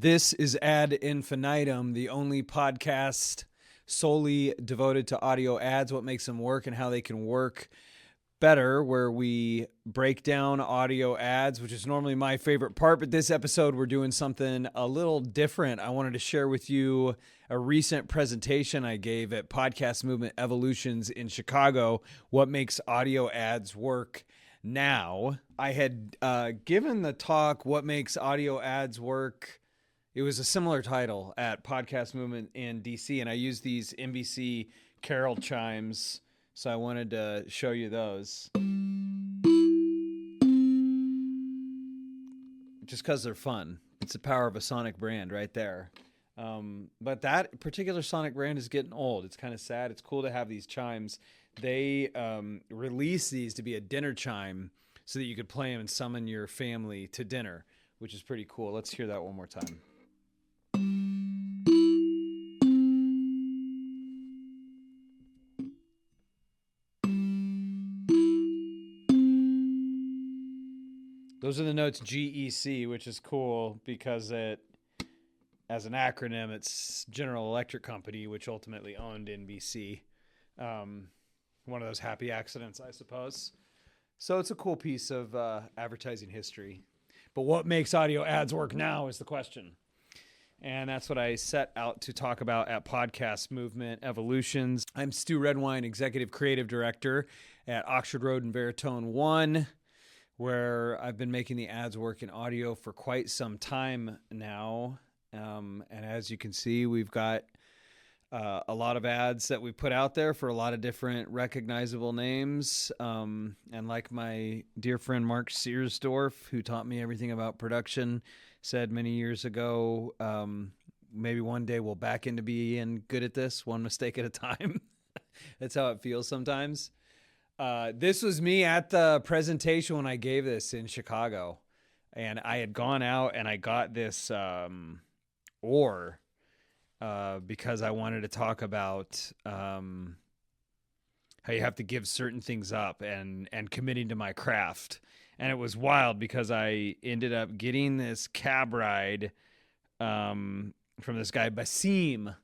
This is Ad Infinitum, the only podcast solely devoted to audio ads, what makes them work and how they can work better, where we break down audio ads, which is normally my favorite part. But this episode, we're doing something a little different. I wanted to share with you a recent presentation I gave at Podcast Movement Evolutions in Chicago, what makes audio ads work now. I had given the talk, what makes audio ads work. It was a similar title at Podcast Movement in DC, and I used these NBC Carol chimes, so I wanted to show you those. Just because they're fun. It's the power of a sonic brand right there. But that particular sonic brand is getting old. It's kind of sad. It's cool to have these chimes. They released these to be a dinner chime so that you could play them and summon your family to dinner, which is pretty cool. Let's hear that one more time. Those are the notes GEC, which is cool because it, as an acronym, it's General Electric Company, which ultimately owned NBC. One of those happy accidents, I suppose. So it's a cool piece of advertising history. But what makes audio ads work now is the question. And that's what I set out to talk about at Podcast Movement Evolutions. I'm Stu Redwine, Executive Creative Director at Oxford Road and Veritone 1, where I've been making the ads work in audio for quite some time now. And as you can see, we've got a lot of ads that we put out there for a lot of different recognizable names. And like my dear friend Mark Searsdorf, who taught me everything about production, said many years ago, maybe one day we'll back into being good at this, one mistake at a time. That's how it feels sometimes. This was me at the presentation when I gave this in Chicago, and I had gone out and I got this ore because I wanted to talk about how you have to give certain things up and committing to my craft. And it was wild because I ended up getting this cab ride from this guy Basim.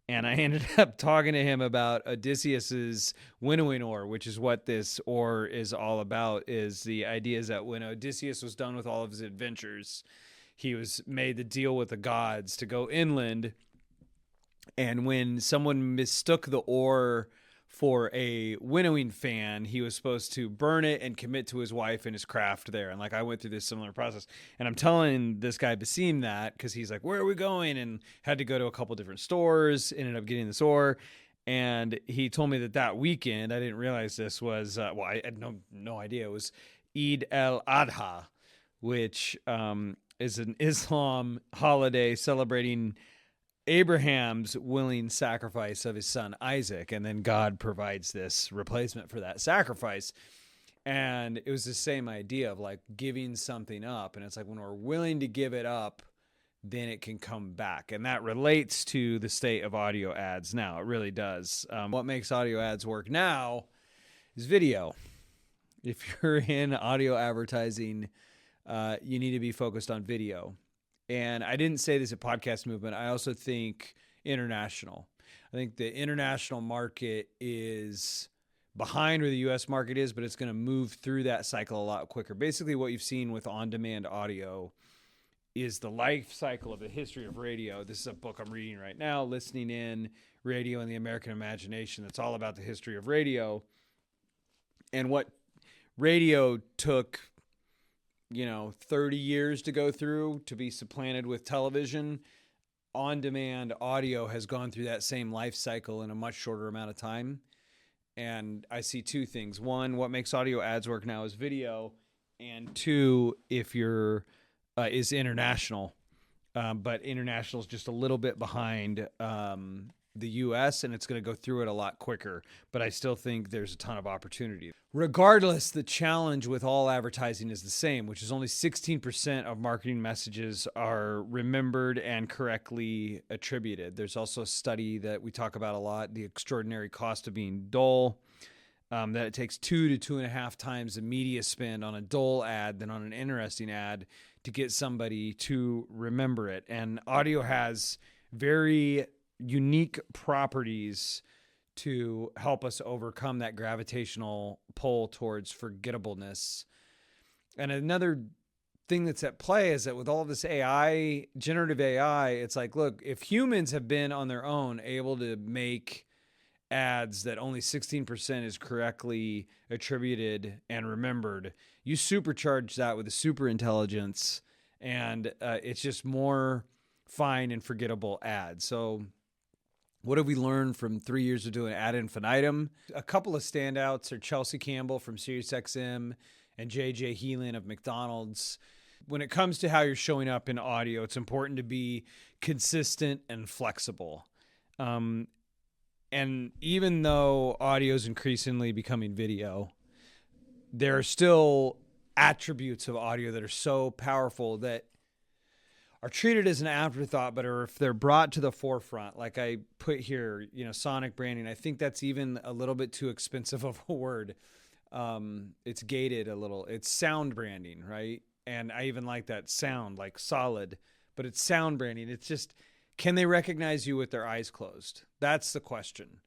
And I ended up talking to him about Odysseus's winnowing ore, which is what this ore is all about. Is the idea is that when Odysseus was done with all of his adventures, he was made the deal with the gods to go inland. And when someone mistook the ore for a winnowing fan, he was supposed to burn it and commit to his wife and his craft there. And like, I went through this similar process, and I'm telling this guy Basim that because he's like, where are we going? And had to go to a couple different stores, ended up getting this ore. And he told me that weekend, I didn't realize this was, I had no idea. It was Eid al-Adha, which is an Islam holiday celebrating Abraham's willing sacrifice of his son Isaac, and then God provides this replacement for that sacrifice. And it was the same idea of like giving something up, and it's like when we're willing to give it up, then it can come back. And that relates to the state of audio ads now. It really does. What makes audio ads work now is video. If you're in audio advertising, you need to be focused on video. And I didn't say this at Podcast Movement. I also think international. I think the international market is behind where the U.S. market is, but it's going to move through that cycle a lot quicker. Basically, what you've seen with on-demand audio is the life cycle of the history of radio. This is a book I'm reading right now, Listening In, Radio and the American Imagination. That's all about the history of radio and what radio took 30 years to go through to be supplanted with television. On-demand audio has gone through that same life cycle in a much shorter amount of time. And I see two things. One, what makes audio ads work now is video. And two, if you're, is international. But international is just a little bit behind the U.S., and it's going to go through it a lot quicker. But I still think there's a ton of opportunity. Regardless, the challenge with all advertising is the same, which is only 16% of marketing messages are remembered and correctly attributed. There's also a study that we talk about a lot, the extraordinary cost of being dull, that it takes 2 to 2.5 times the media spend on a dull ad than on an interesting ad to get somebody to remember it. And audio has very unique properties to help us overcome that gravitational pull towards forgettableness. And another thing that's at play is that with all this AI, generative AI, it's like, look, if humans have been on their own able to make ads that only 16% is correctly attributed and remembered, you supercharge that with a super intelligence, and it's just more fine and forgettable ads. So what have we learned from 3 years of doing Ad Infinitum? A couple of standouts are Chelsea Campbell from SiriusXM and JJ Heelan of McDonald's. When it comes to how you're showing up in audio, it's important to be consistent and flexible. And even though audio is increasingly becoming video, there are still attributes of audio that are so powerful that are treated as an afterthought, but if they're brought to the forefront, like I put here, sonic branding, I think that's even a little bit too expensive of a word. It's gated a little. It's sound branding, right? And I even like that sound, like solid, but it's sound branding. It's just, can they recognize you with their eyes closed? That's the question.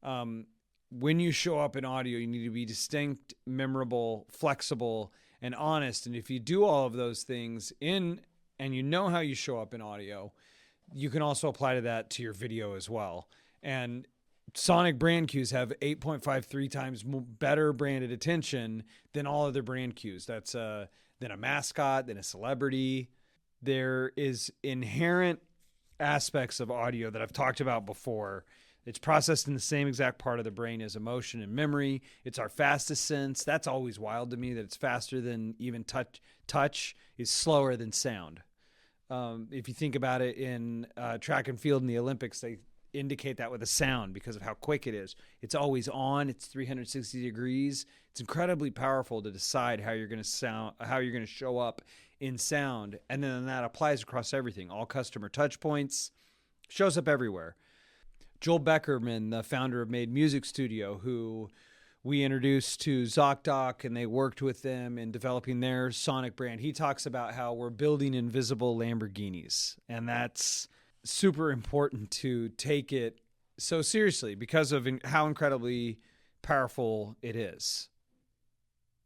When you show up in audio, you need to be distinct, memorable, flexible, and honest. And if you do all of those things and you know how you show up in audio, you can also apply to that to your video as well. And sonic brand cues have 8.53 times better branded attention than all other brand cues. That's than a mascot, than a celebrity. There is inherent aspects of audio that I've talked about before. It's processed in the same exact part of the brain as emotion and memory. It's our fastest sense. That's always wild to me, that it's faster than even touch. Touch is slower than sound. If you think about it in track and field in the Olympics, they indicate that with a sound because of how quick it is. It's always on. It's 360 degrees. It's incredibly powerful to decide how you're going to show up in sound. And then that applies across everything. All customer touch points, shows up everywhere. Joel Beckerman, the founder of Made Music Studio, who we introduced to ZocDoc, and they worked with them in developing their sonic brand. He talks about how we're building invisible Lamborghinis, and that's super important to take it so seriously because of how incredibly powerful it is.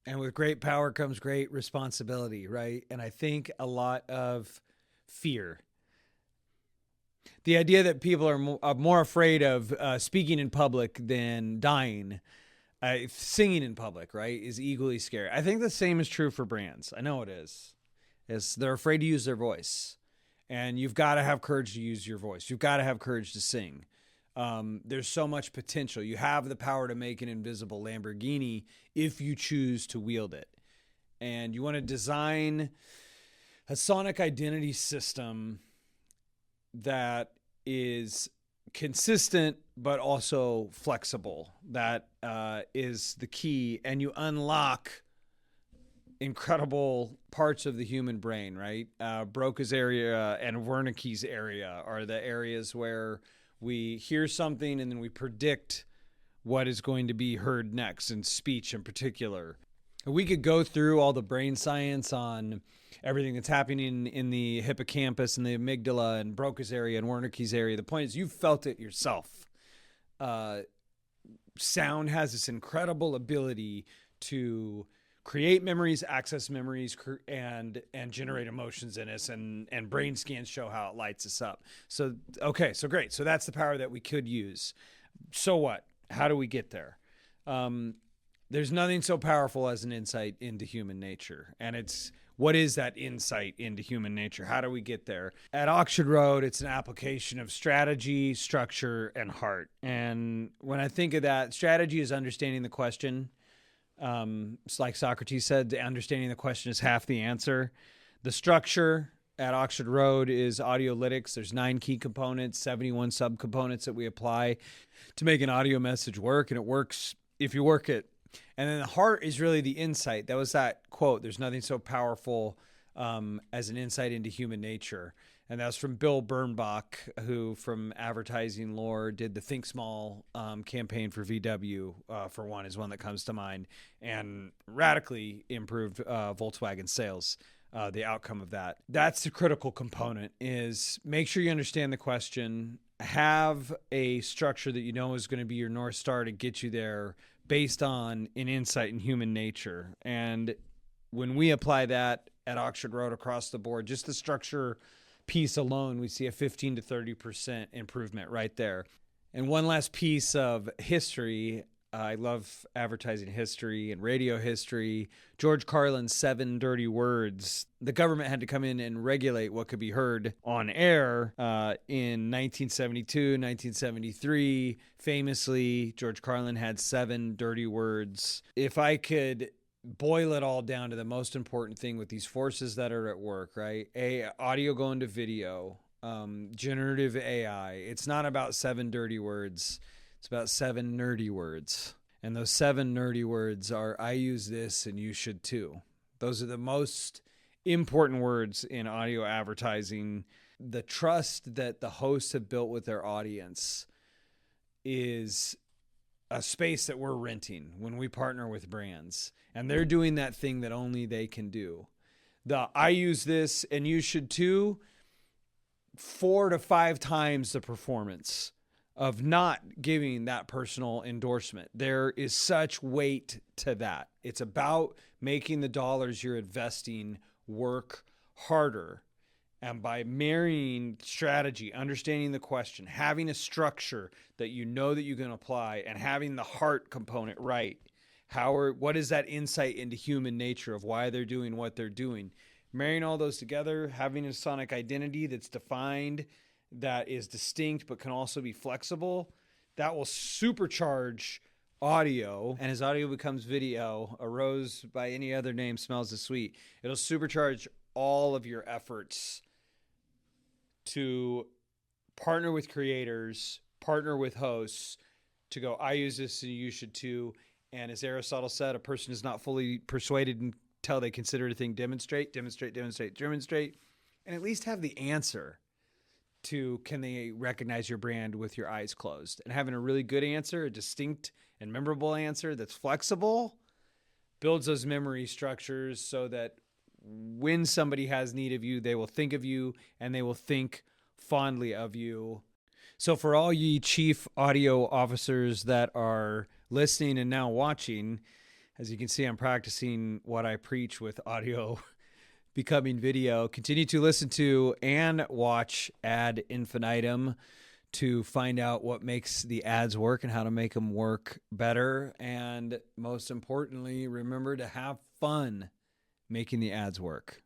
And with great power comes great responsibility, right? And I think a lot of fear. The idea that people are more afraid of speaking in public than dying, singing in public, right, is equally scary. I think the same is true for brands. I know it is. They're afraid to use their voice. And you've got to have courage to use your voice. You've got to have courage to sing. There's so much potential. You have the power to make an invisible Lamborghini if you choose to wield it. And you want to design a sonic identity system that is consistent but also flexible. That is the key. And you unlock incredible parts of the human brain, right? Broca's area and Wernicke's area are the areas where we hear something and then we predict what is going to be heard next, in speech in particular. We could go through all the brain science on everything that's happening in the hippocampus and the amygdala and Broca's area and Wernicke's area. The point is, you've felt it yourself. Sound has this incredible ability to create memories, access memories, and generate emotions in us, and brain scans show how it lights us up. So, okay, so great. So that's the power that we could use. So what? How do we get there? There's nothing so powerful as an insight into human nature. And what is that insight into human nature? How do we get there? At Auction Road, it's an application of strategy, structure, and heart. And when I think of that, strategy is understanding the question. It's like Socrates said, understanding the question is half the answer. The structure at Auction Road is Audiolytics. There's 9 key components, 71 subcomponents that we apply to make an audio message work, and it works if you work it. And then the heart is really the insight. That was that quote, there's nothing so powerful as an insight into human nature. And that's from Bill Bernbach, who from Advertising Lore did the Think Small campaign for VW, for one, is one that comes to mind, and radically improved Volkswagen sales. the outcome of that. That's the critical component, is make sure you understand the question, have a structure that you know is going to be your North Star to get you there based on an insight in human nature. And when we apply that at Oxford Road across the board, just the structure piece alone, we see a 15 to 30% improvement right there. And one last piece of history. I love advertising history and radio history. George Carlin's 7 Dirty Words. The government had to come in and regulate what could be heard on air in 1972, 1973. Famously, George Carlin had 7 dirty words. If I could boil it all down to the most important thing with these forces that are at work, right? Audio going to video, generative AI. It's not about 7 dirty words. It's about 7 nerdy words. And those 7 nerdy words are, I use this and you should too. Those are the most important words in audio advertising. The trust that the hosts have built with their audience is a space that we're renting when we partner with brands. And they're doing that thing that only they can do. The I use this and you should too, 4 to 5 times the performance of not giving that personal endorsement. There is such weight to that. It's about making the dollars you're investing work harder. And by marrying strategy, understanding the question, having a structure that you know that you can apply, and having the heart component right, what is that insight into human nature of why they're doing what they're doing? Marrying all those together, having a sonic identity that's defined, that is distinct but can also be flexible, that will supercharge audio. And as audio becomes video, a rose by any other name smells as sweet. It'll supercharge all of your efforts to partner with creators, partner with hosts, to go, I use this and you should too. And as Aristotle said, a person is not fully persuaded until they consider a thing demonstrate, and at least have the answer to, can they recognize your brand with your eyes closed? And having a really good answer, a distinct and memorable answer that's flexible, builds those memory structures so that when somebody has need of you, they will think of you and they will think fondly of you. So for all ye chief audio officers that are listening and now watching, as you can see, I'm practicing what I preach with audio becoming video. Continue to listen to and watch Ad Infinitum to find out what makes the ads work and how to make them work better. And most importantly, remember to have fun making the ads work.